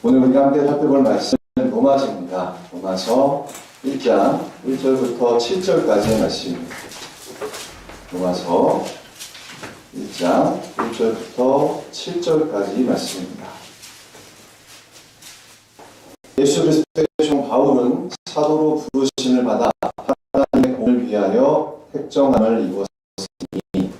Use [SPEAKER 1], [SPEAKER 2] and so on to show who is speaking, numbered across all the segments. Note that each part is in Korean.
[SPEAKER 1] 오늘 우리가 함께 살펴볼 말씀은 로마서입니다. 로마서 1장 1절부터 7절까지의 말씀입니다. 로마서 1장 1절부터 7절까지 말씀입니다. 예수 그리스도의 종 바울은 사도로 부르심을 받아 하나님의 공을 위하여 택정함을 입었으니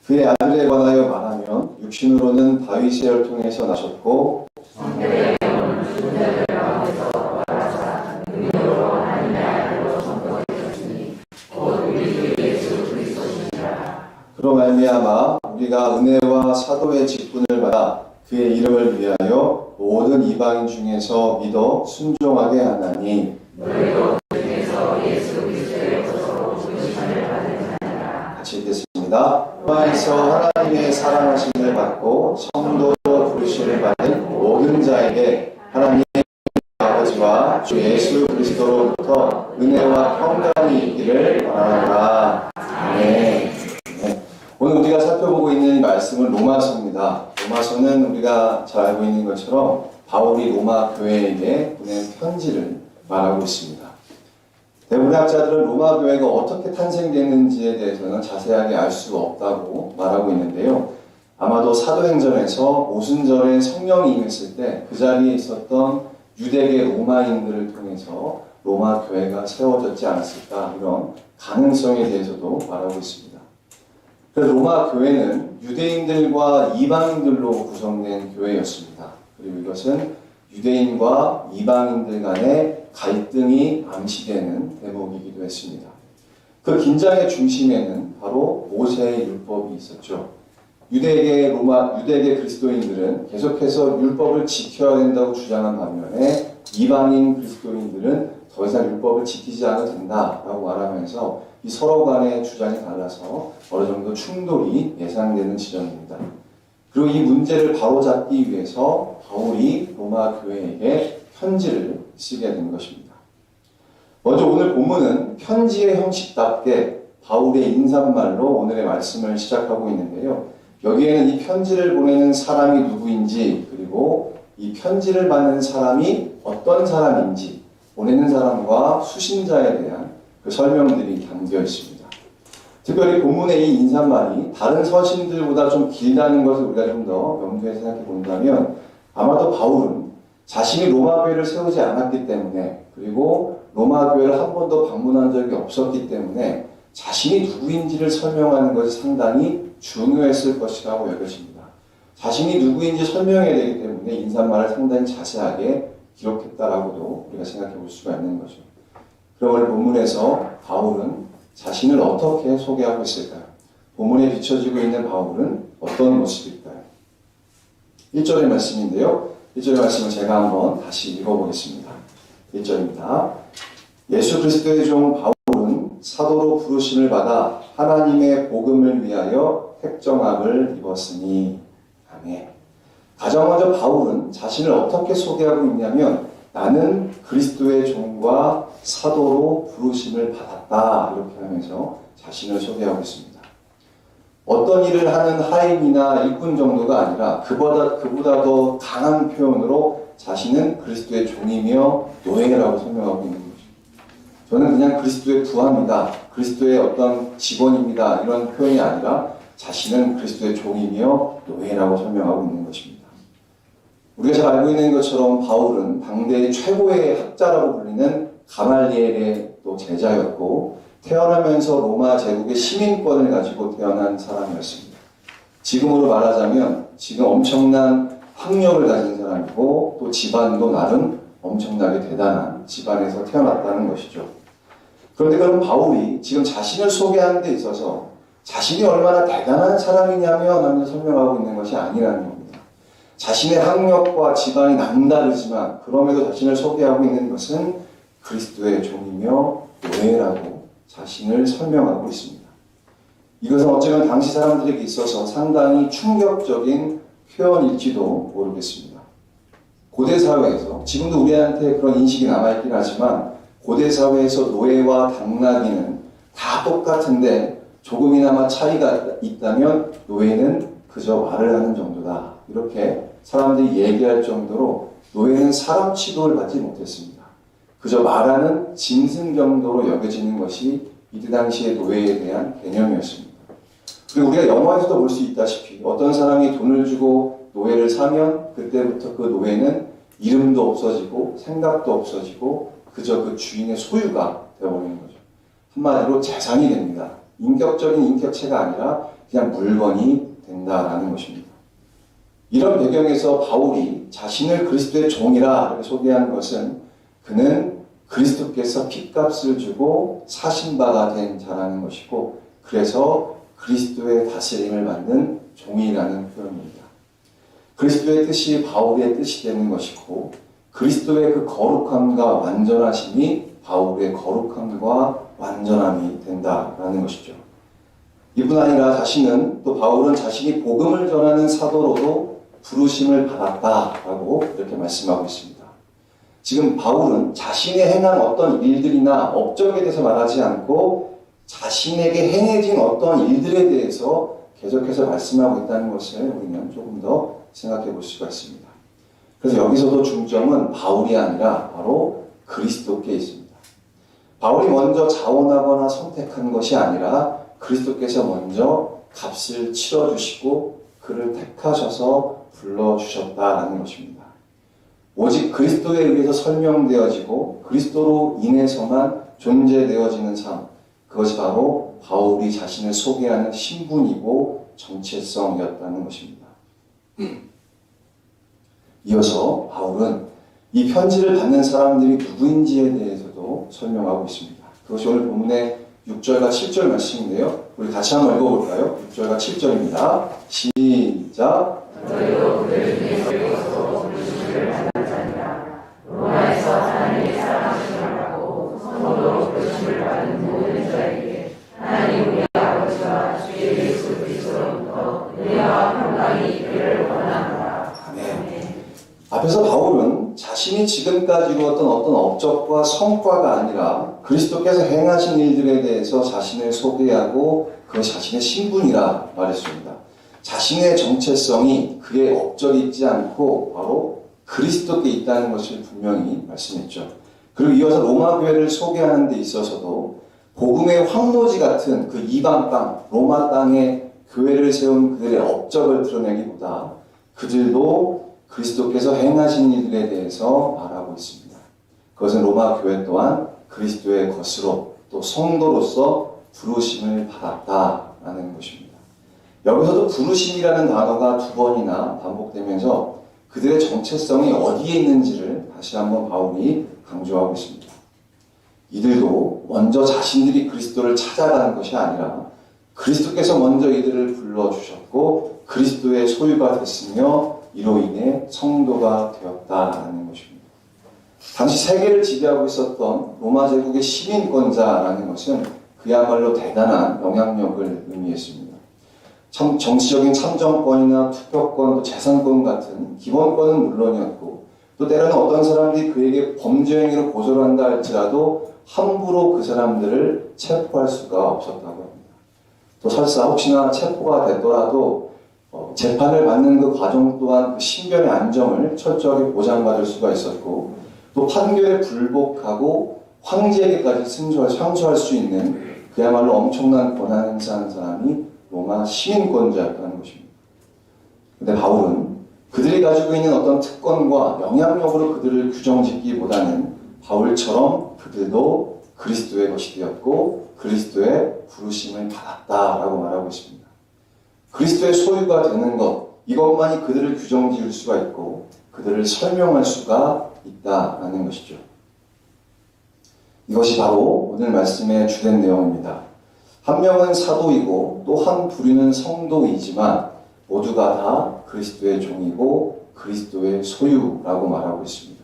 [SPEAKER 1] 그의 아들에 관하여 말하면 육신으로는 다윗의 혈통에서 나셨고 그로 말미암아 우리가 은혜와 사도의 직분을 받아 그의 이름을 위하여 모든 이방인 중에서 믿어 순종하게 하나니 같이 읽겠습니다. 로마에서 하나님의 사랑하심을 받고 성도로 부르심을 받은 모든 자에게 하나님의 아버지와 주 예수 그리스도로부터 은혜와 평강이 있기를 바라노라. 아멘. 오늘 우리가 살펴보고 있는 말씀은 로마서입니다. 로마서는 우리가 잘 알고 있는 것처럼 바울이 로마 교회에게 보낸 편지를 말하고 있습니다. 대부분의 학자들은 로마 교회가 어떻게 탄생됐는지에 대해서는 자세하게 알 수 없다고 말하고 있는데요. 아마도 사도행전에서 오순절에 성령이 임했을 때 그 자리에 있었던 유대계 로마인들을 통해서 로마 교회가 세워졌지 않았을까, 이런 가능성에 대해서도 말하고 있습니다. 그래서 로마 교회는 유대인들과 이방인들로 구성된 교회였습니다. 그리고 이것은 유대인과 이방인들 간의 갈등이 암시되는 대목이기도 했습니다. 그 긴장의 중심에는 바로 모세의 율법이 있었죠. 유대계 그리스도인들은 계속해서 율법을 지켜야 된다고 주장한 반면에 이방인 그리스도인들은 더 이상 율법을 지키지 않아도 된다라고 말하면서 이 서로 간의 주장이 달라서 어느 정도 충돌이 예상되는 지점입니다. 그리고 이 문제를 바로잡기 위해서 바울이 로마 교회에게 편지를 쓰게 된 것입니다. 먼저 오늘 본문은 편지의 형식답게 바울의 인사말로 오늘의 말씀을 시작하고 있는데요. 여기에는 이 편지를 보내는 사람이 누구인지, 그리고 이 편지를 받는 사람이 어떤 사람인지, 보내는 사람과 수신자에 대한 그 설명들이 담겨 있습니다. 특별히 본문의 이 인사말이 다른 서신들보다 좀 길다는 것을 우리가 좀 더 염두에 생각해 본다면, 아마도 바울은 자신이 로마 교회를 세우지 않았기 때문에, 그리고 로마 교회를 한 번도 방문한 적이 없었기 때문에 자신이 누구인지를 설명하는 것이 상당히 중요했을 것이라고 여겨집니다. 자신이 누구인지 설명해야 되기 때문에 인사말을 상당히 자세하게 기록했다라고도 우리가 생각해 볼 수가 있는 거죠. 그럼 오늘 본문에서 바울은 자신을 어떻게 소개하고 있을까요? 본문에 비춰지고 있는 바울은 어떤 모습일까요? 1절의 말씀인데요. 1절의 말씀을 제가 한번 다시 읽어보겠습니다. 1절입니다. 예수 그리스도의 종 바울은 사도로 부르심을 받아 하나님의 복음을 위하여 택정함을 입었으니. 아멘. 가장 먼저 바울은 자신을 어떻게 소개하고 있냐면, 나는 그리스도의 종과 사도로 부르심을 받았다, 이렇게 하면서 자신을 소개하고 있습니다. 어떤 일을 하는 하인이나 일꾼 정도가 아니라 그보다 더 강한 표현으로 자신은 그리스도의 종이며 노예라고 설명하고 있는 거죠. 저는 그냥 그리스도의 부하입니다, 그리스도의 어떤 직원입니다, 이런 표현이 아니라 자신은 그리스도의 종이며 노예라고 설명하고 있는 것입니다. 우리가 잘 알고 있는 것처럼 바울은 당대의 최고의 학자라고 불리는 가말리엘의 또 제자였고, 태어나면서 로마 제국의 시민권을 가지고 태어난 사람이었습니다. 지금으로 말하자면 지금 엄청난 학력을 가진 사람이고, 또 집안도 나름 엄청나게 대단한 집안에서 태어났다는 것이죠. 그런데 그럼 바울이 지금 자신을 소개하는 데 있어서 자신이 얼마나 대단한 사람이냐면 하면서 설명하고 있는 것이 아니라는 겁니다. 자신의 학력과 집안이 남다르지만 그럼에도 자신을 소개하고 있는 것은 그리스도의 종이며 노예라고 자신을 설명하고 있습니다. 이것은 어쩌면 당시 사람들에게 있어서 상당히 충격적인 표현일지도 모르겠습니다. 고대 사회에서, 지금도 우리한테 그런 인식이 남아있긴 하지만 고대 사회에서 노예와 당나귀는 다 똑같은데 조금이나마 차이가 있다면 노예는 그저 말을 하는 정도다. 이렇게 사람들이 얘기할 정도로 노예는 사람 취급을 받지 못했습니다. 그저 말하는 짐승 정도로 여겨지는 것이 이때 당시의 노예에 대한 개념이었습니다. 그리고 우리가 영화에서도 볼 수 있다시피 어떤 사람이 돈을 주고 노예를 사면 그때부터 그 노예는 이름도 없어지고 생각도 없어지고 그저 그 주인의 소유가 되어버리는 거죠. 한마디로 재산이 됩니다. 인격적인 인격체가 아니라 그냥 물건이 된다라는 것입니다. 이런 배경에서 바울이 자신을 그리스도의 종이라 이렇게 소개한 것은 그는 그리스도께서 핏값을 주고 사신 바가 된 자라는 것이고 그래서 그리스도의 다스림을 받는 종이라는 표현입니다. 그리스도의 뜻이 바울의 뜻이 되는 것이고 그리스도의 그 거룩함과 완전하심이 바울의 거룩함과 완전함이 된다라는 것이죠. 이뿐 아니라 또 바울은 자신이 복음을 전하는 사도로도 부르심을 받았다라고 이렇게 말씀하고 있습니다. 지금 바울은 자신이 행한 어떤 일들이나 업적에 대해서 말하지 않고 자신에게 행해진 어떤 일들에 대해서 계속해서 말씀하고 있다는 것을 우리는 조금 더 생각해 볼 수가 있습니다. 그래서 여기서도 중점은 바울이 아니라 바로 그리스도께 있습니다. 바울이 먼저 자원하거나 선택한 것이 아니라 그리스도께서 먼저 값을 치러주시고 그를 택하셔서 불러주셨다라는 것입니다. 오직 그리스도에 의해서 설명되어지고 그리스도로 인해서만 존재되어지는 삶, 그것이 바로 바울이 자신을 소개하는 신분이고 정체성이었다는 것입니다. 이어서 바울은 이 편지를 받는 사람들이 누구인지에 대해서도 설명하고 있습니다. 그것이 오늘 본문의 6절과 7절 말씀인데요. 우리 같이 한번 읽어볼까요? 6절과 7절입니다. 시작! 너희도 그들 중에서 부르심을 받는 자니라. 로마에서 하나님의 사랑하심을 받고 성도로 부르심을 받은 모든 자에게 하나님 우리 아버지와 주 예수 그리스도로부터 은혜와 평강이 있기를 원합니다. 아멘. 앞에서 바울은 자신이 지금까지 이루었던 어떤 업적과 성과가 아니라 그리스도께서 행하신 일들에 대해서 자신을 소개하고 그것이 자신의 신분이라 말했습니다. 자신의 정체성이 그의 업적이 있지 않고 바로 그리스도께 있다는 것을 분명히 말씀했죠. 그리고 이어서 로마 교회를 소개하는 데 있어서도 복음의 황노지 같은 그 이방 땅, 로마 땅에 교회를 세운 그들의 업적을 드러내기보다 그들도 그리스도께서 행하신 일들에 대해서 말하고 있습니다. 그것은 로마 교회 또한 그리스도의 것으로 또 성도로서 부르심을 받았다라는 것입니다. 여기서도 부르심이라는 단어가 두 번이나 반복되면서 그들의 정체성이 어디에 있는지를 다시 한번 바울이 강조하고 있습니다. 이들도 먼저 자신들이 그리스도를 찾아가는 것이 아니라 그리스도께서 먼저 이들을 불러주셨고 그리스도의 소유가 됐으며 이로 인해 성도가 되었다라는 것입니다. 당시 세계를 지배하고 있었던 로마 제국의 시민권자라는 것은 그야말로 대단한 영향력을 의미했습니다. 정치적인 참정권이나 투표권, 또 재산권 같은 기본권은 물론이었고 또 때로는 어떤 사람들이 그에게 범죄 행위로 고소를 한다 할지라도 함부로 그 사람들을 체포할 수가 없었다고 합니다. 또 설사 혹시나 체포가 됐더라도 재판을 받는 그 과정 또한 그 신변의 안정을 철저하게 보장받을 수가 있었고 또 판결에 불복하고 황제에게까지 상소할 수 있는 그야말로 엄청난 권한 행사하는 사람이 로마 시민권자였다는 것입니다. 그런데 바울은 그들이 가지고 있는 어떤 특권과 영향력으로 그들을 규정짓기보다는 바울처럼 그들도 그리스도의 것이 되었고 그리스도의 부르심을 받았다라고 말하고 있습니다. 그리스도의 소유가 되는 것, 이것만이 그들을 규정지을 수가 있고 그들을 설명할 수가 있다라는 것이죠. 이것이 바로 오늘 말씀의 주된 내용입니다. 한 명은 사도이고 또 한 부류는 성도이지만 모두가 다 그리스도의 종이고 그리스도의 소유라고 말하고 있습니다.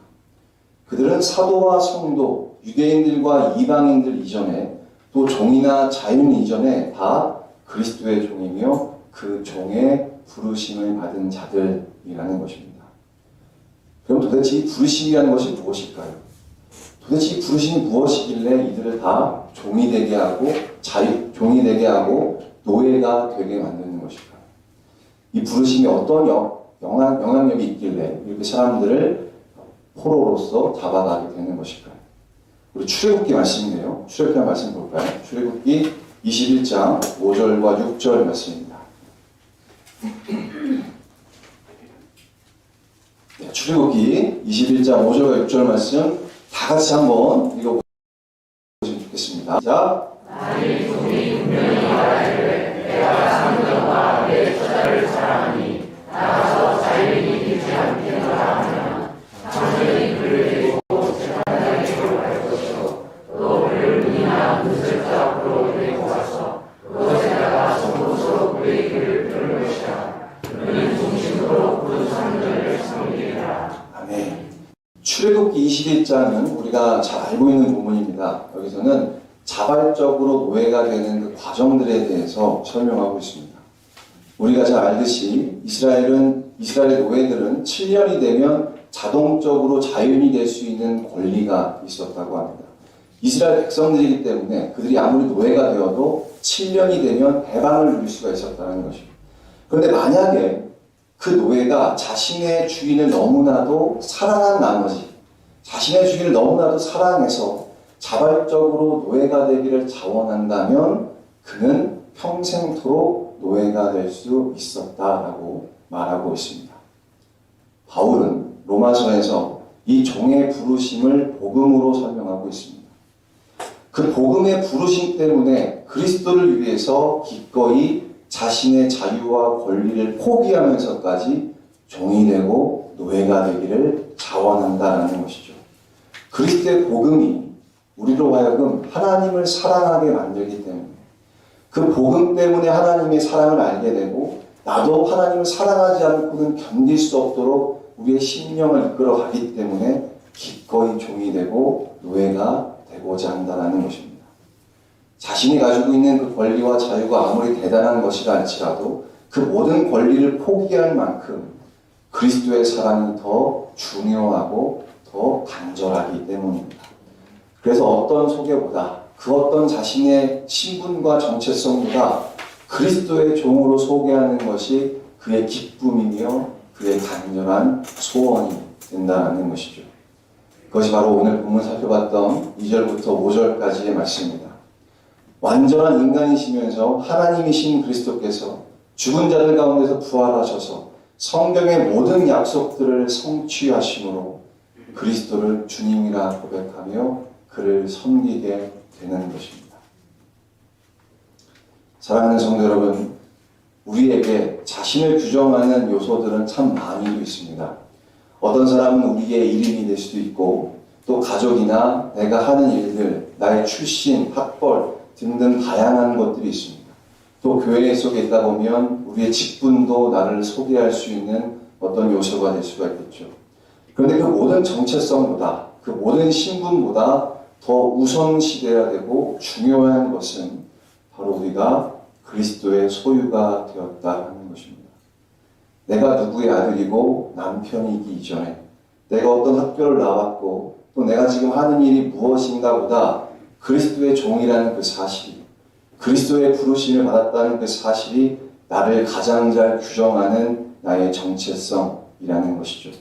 [SPEAKER 1] 그들은 사도와 성도, 유대인들과 이방인들 이전에 또 종이나 자유인 이전에 다 그리스도의 종이며 그 종의 부르심을 받은 자들이라는 것입니다. 그럼 도대체 이 부르심이라는 것이 무엇일까요? 도대체 이 부르심이 무엇이길래 이들을 다 종이 되게 하고 노예가 되게 만드는 것일까? 이 부르심이 어떤 영향력이 있길래 이렇게 사람들을 포로로서 잡아가게 되는 것일까요? 우리 출애굽기 말씀이네요. 출애굽기 말씀 볼까요? 출애굽기 21장 5절과 6절 말씀입니다. 네, 출애굽기 21장 5절과 6절 말씀 다 같이 한번 읽어보시면 좋겠습니다. 자,
[SPEAKER 2] 만일 종이 분명히 말하기를 내가 상정과 내 처자를 사랑하니 나가서 자유인이 되지 않겠노라 하면 당신이 그를 데리고 재판장에게로 갈 것이요 또 그를 문이나 문설주 앞으로 데리고 가서 그것에다가 송곳으로 그의 귀를 뚫을 것이라. 그는 중심으로 그 상전을 섬기리라.
[SPEAKER 1] 아멘. 출애굽기 21장은 우리가 잘 알고 있는 부분입니다. 여기서는 자발적으로 노예가 되는 그 과정들에 대해서 설명하고 있습니다. 우리가 잘 알듯이 이스라엘 노예들은 7년이 되면 자동적으로 자유인이 될 수 있는 권리가 있었다고 합니다. 이스라엘 백성들이기 때문에 그들이 아무리 노예가 되어도 7년이 되면 해방을 누릴 수가 있었다는 것입니다. 그런데 만약에 그 노예가 자신의 주인을 너무나도 사랑한 나머지 자신의 주인을 너무나도 사랑해서 자발적으로 노예가 되기를 자원한다면 그는 평생토록 노예가 될 수 있었다라고 말하고 있습니다. 바울은 로마서에서 이 종의 부르심을 복음으로 설명하고 있습니다. 그 복음의 부르심 때문에 그리스도를 위해서 기꺼이 자신의 자유와 권리를 포기하면서까지 종이 되고 노예가 되기를 자원한다는 것이죠. 그리스도의 복음이 우리로 하여금 하나님을 사랑하게 만들기 때문에 그 복음 때문에 하나님의 사랑을 알게 되고 나도 하나님을 사랑하지 않고는 견딜 수 없도록 우리의 심령을 이끌어 가기 때문에 기꺼이 종이 되고 노예가 되고자 한다는 것입니다. 자신이 가지고 있는 그 권리와 자유가 아무리 대단한 것이라 할지라도 그 모든 권리를 포기할 만큼 그리스도의 사랑이 더 중요하고 더 간절하기 때문입니다. 그래서 어떤 소개보다 그 어떤 자신의 신분과 정체성보다 그리스도의 종으로 소개하는 것이 그의 기쁨이며 그의 간절한 소원이 된다는 것이죠. 그것이 바로 오늘 본문 살펴봤던 2절부터 5절까지의 말씀입니다. 완전한 인간이시면서 하나님이신 그리스도께서 죽은 자들 가운데서 부활하셔서 성경의 모든 약속들을 성취하심으로 그리스도를 주님이라 고백하며 그를 섬기게 되는 것입니다. 사랑하는 성도 여러분, 우리에게 자신을 규정하는 요소들은 참 많이도 있습니다. 어떤 사람은 우리의 이름이 될 수도 있고 또 가족이나 내가 하는 일들, 나의 출신, 학벌 등등 다양한 것들이 있습니다. 또 교회 속에 있다 보면 우리의 직분도 나를 소개할 수 있는 어떤 요소가 될 수가 있겠죠. 그런데 그 모든 정체성보다 그 모든 신분보다 더 우선시되어야 되고 중요한 것은 바로 우리가 그리스도의 소유가 되었다는 것입니다. 내가 누구의 아들이고 남편이기 이전에 내가 어떤 학교를 나왔고 또 내가 지금 하는 일이 무엇인가 보다 그리스도의 종이라는 그 사실이 그리스도의 부르심을 받았다는 그 사실이 나를 가장 잘 규정하는 나의 정체성이라는 것이죠.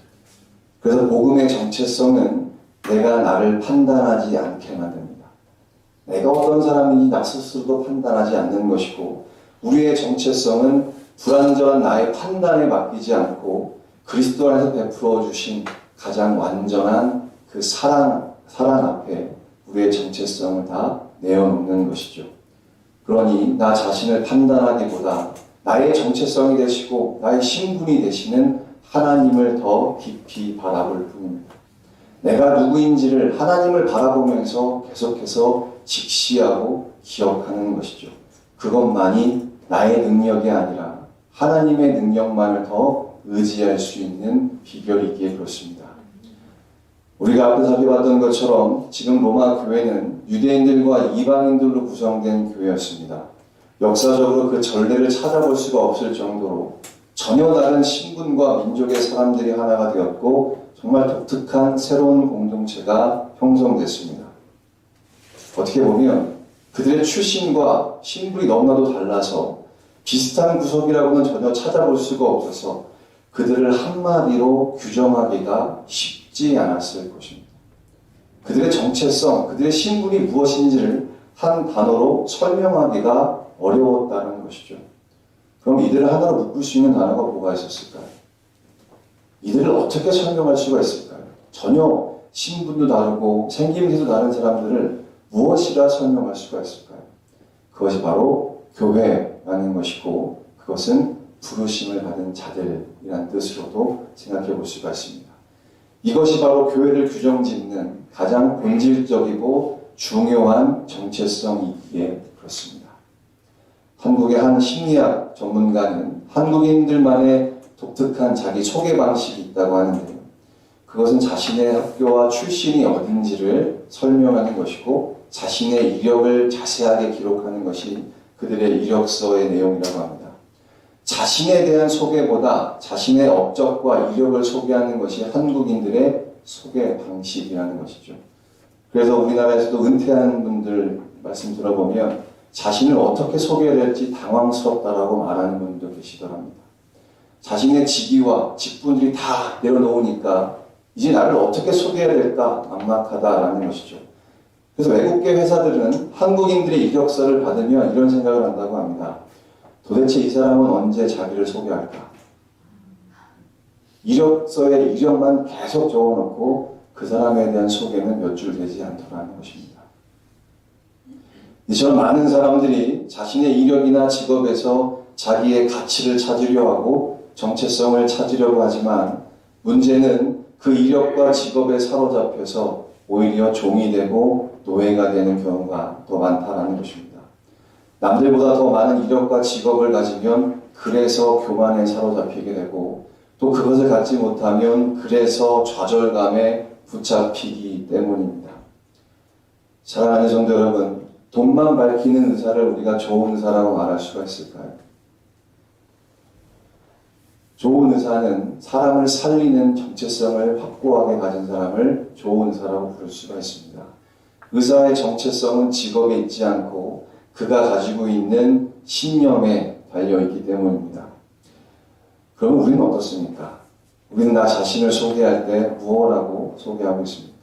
[SPEAKER 1] 그래서 복음의 정체성은 내가 나를 판단하지 않게 만듭니다. 내가 어떤 사람인지 나 스스로도 판단하지 않는 것이고 우리의 정체성은 불완전한 나의 판단에 맡기지 않고 그리스도 안에서 베풀어 주신 가장 완전한 그 사랑 앞에 우리의 정체성을 다 내어놓는 것이죠. 그러니 나 자신을 판단하기보다 나의 정체성이 되시고 나의 신분이 되시는 하나님을 더 깊이 바라볼 뿐입니다. 내가 누구인지를 하나님을 바라보면서 계속해서 직시하고 기억하는 것이죠. 그것만이 나의 능력이 아니라 하나님의 능력만을 더 의지할 수 있는 비결이기에 그렇습니다. 우리가 앞에 살펴봤던 것처럼 지금 로마 교회는 유대인들과 이방인들로 구성된 교회였습니다. 역사적으로 그 전례를 찾아볼 수가 없을 정도로 전혀 다른 신분과 민족의 사람들이 하나가 되었고 정말 독특한 새로운 공동체가 형성됐습니다. 어떻게 보면 그들의 출신과 신분이 너무나도 달라서 비슷한 구석이라고는 전혀 찾아볼 수가 없어서 그들을 한마디로 규정하기가 쉽지 않았을 것입니다. 그들의 정체성, 그들의 신분이 무엇인지를 한 단어로 설명하기가 어려웠다는 것이죠. 그럼 이들을 하나로 묶을 수 있는 단어가 뭐가 있었을까요? 이들을 어떻게 설명할 수가 있을까요? 전혀 신분도 다르고 생김새도 다른 사람들을 무엇이라 설명할 수가 있을까요? 그것이 바로 교회라는 것이고 그것은 부르심을 받은 자들이라는 뜻으로도 생각해 볼 수가 있습니다. 이것이 바로 교회를 규정짓는 가장 본질적이고 중요한 정체성이기에 그렇습니다. 한국의 한 심리학 전문가는 한국인들만의 독특한 자기 소개 방식이 있다고 하는데요. 그것은 자신의 학교와 출신이 어딘지를 설명하는 것이고 자신의 이력을 자세하게 기록하는 것이 그들의 이력서의 내용이라고 합니다. 자신에 대한 소개보다 자신의 업적과 이력을 소개하는 것이 한국인들의 소개 방식이라는 것이죠. 그래서 우리나라에서도 은퇴하는 분들 말씀 들어보면 자신을 어떻게 소개해야 될지 당황스럽다라고 말하는 분도 계시더랍니다. 자신의 직위와 직분들이 다 내려놓으니까 이제 나를 어떻게 소개해야 될까 막막하다라는 것이죠. 그래서 외국계 회사들은 한국인들의 이력서를 받으면 이런 생각을 한다고 합니다. 도대체 이 사람은 언제 자기를 소개할까? 이력서에 이력만 계속 적어놓고 그 사람에 대한 소개는 몇 줄 되지 않더라는 것입니다. 이처럼 많은 사람들이 자신의 이력이나 직업에서 자기의 가치를 찾으려 하고 정체성을 찾으려고 하지만 문제는 그 이력과 직업에 사로잡혀서 오히려 종이 되고 노예가 되는 경우가 더 많다는 것입니다. 남들보다 더 많은 이력과 직업을 가지면 그래서 교만에 사로잡히게 되고 또 그것을 갖지 못하면 그래서 좌절감에 붙잡히기 때문입니다. 사랑하는 성도 여러분, 돈만 밝히는 의사를 우리가 좋은 의사라고 말할 수가 있을까요? 좋은 의사는 사람을 살리는 정체성을 확고하게 가진 사람을 좋은 의사라고 부를 수가 있습니다. 의사의 정체성은 직업에 있지 않고 그가 가지고 있는 신념에 달려있기 때문입니다. 그럼 우리는 어떻습니까? 우리는 나 자신을 소개할 때 무엇라고 소개하고 있습니까?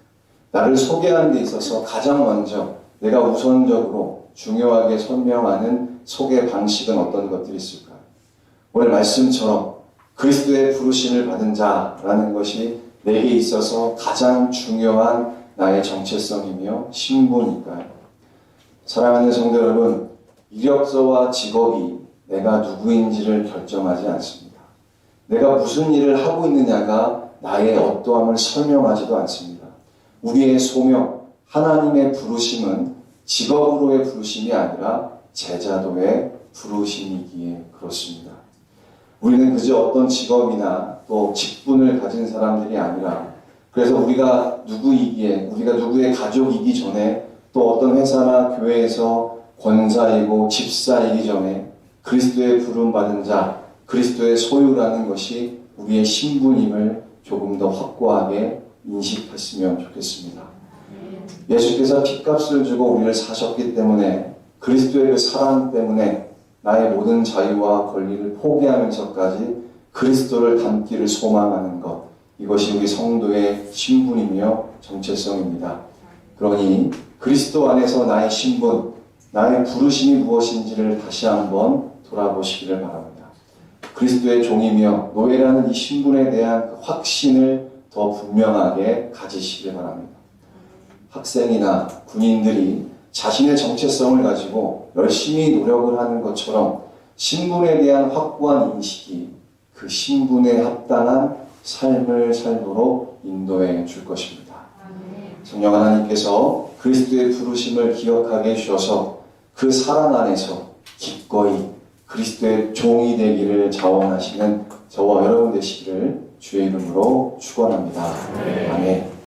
[SPEAKER 1] 나를 소개하는 데 있어서 가장 먼저 내가 우선적으로 중요하게 설명하는 소개 방식은 어떤 것들이 있을까요? 오늘 말씀처럼 그리스도의 부르심을 받은 자라는 것이 내게 있어서 가장 중요한 나의 정체성이며 신분일까요? 사랑하는 성도 여러분, 이력서와 직업이 내가 누구인지를 결정하지 않습니다. 내가 무슨 일을 하고 있느냐가 나의 어떠함을 설명하지도 않습니다. 우리의 소명, 하나님의 부르심은 직업으로의 부르심이 아니라 제자도의 부르심이기에 그렇습니다. 우리는 그저 어떤 직업이나 또 직분을 가진 사람들이 아니라 그래서 우리가 누구이기에, 우리가 누구의 가족이기 전에 또 어떤 회사나 교회에서 권사이고 집사이기 전에 그리스도의 부름받은 자, 그리스도의 소유라는 것이 우리의 신분임을 조금 더 확고하게 인식했으면 좋겠습니다. 예수께서 핏값을 주고 우리를 사셨기 때문에 그리스도의 그 사랑 때문에 나의 모든 자유와 권리를 포기하면서까지 그리스도를 닮기를 소망하는 것, 이것이 우리 성도의 신분이며 정체성입니다. 그러니 그리스도 안에서 나의 신분, 나의 부르심이 무엇인지를 다시 한번 돌아보시기를 바랍니다. 그리스도의 종이며 노예라는 이 신분에 대한 그 확신을 더 분명하게 가지시길 바랍니다. 학생이나 군인들이 자신의 정체성을 가지고 열심히 노력을 하는 것처럼 신분에 대한 확고한 인식이 그 신분에 합당한 삶을 살도록 인도해 줄 것입니다. 성령 하나님께서 그리스도의 부르심을 기억하게 해주셔서 그 사랑 안에서 기꺼이 그리스도의 종이 되기를 자원하시는 저와 여러분 되시기를 주의 이름으로 축원합니다. 아멘.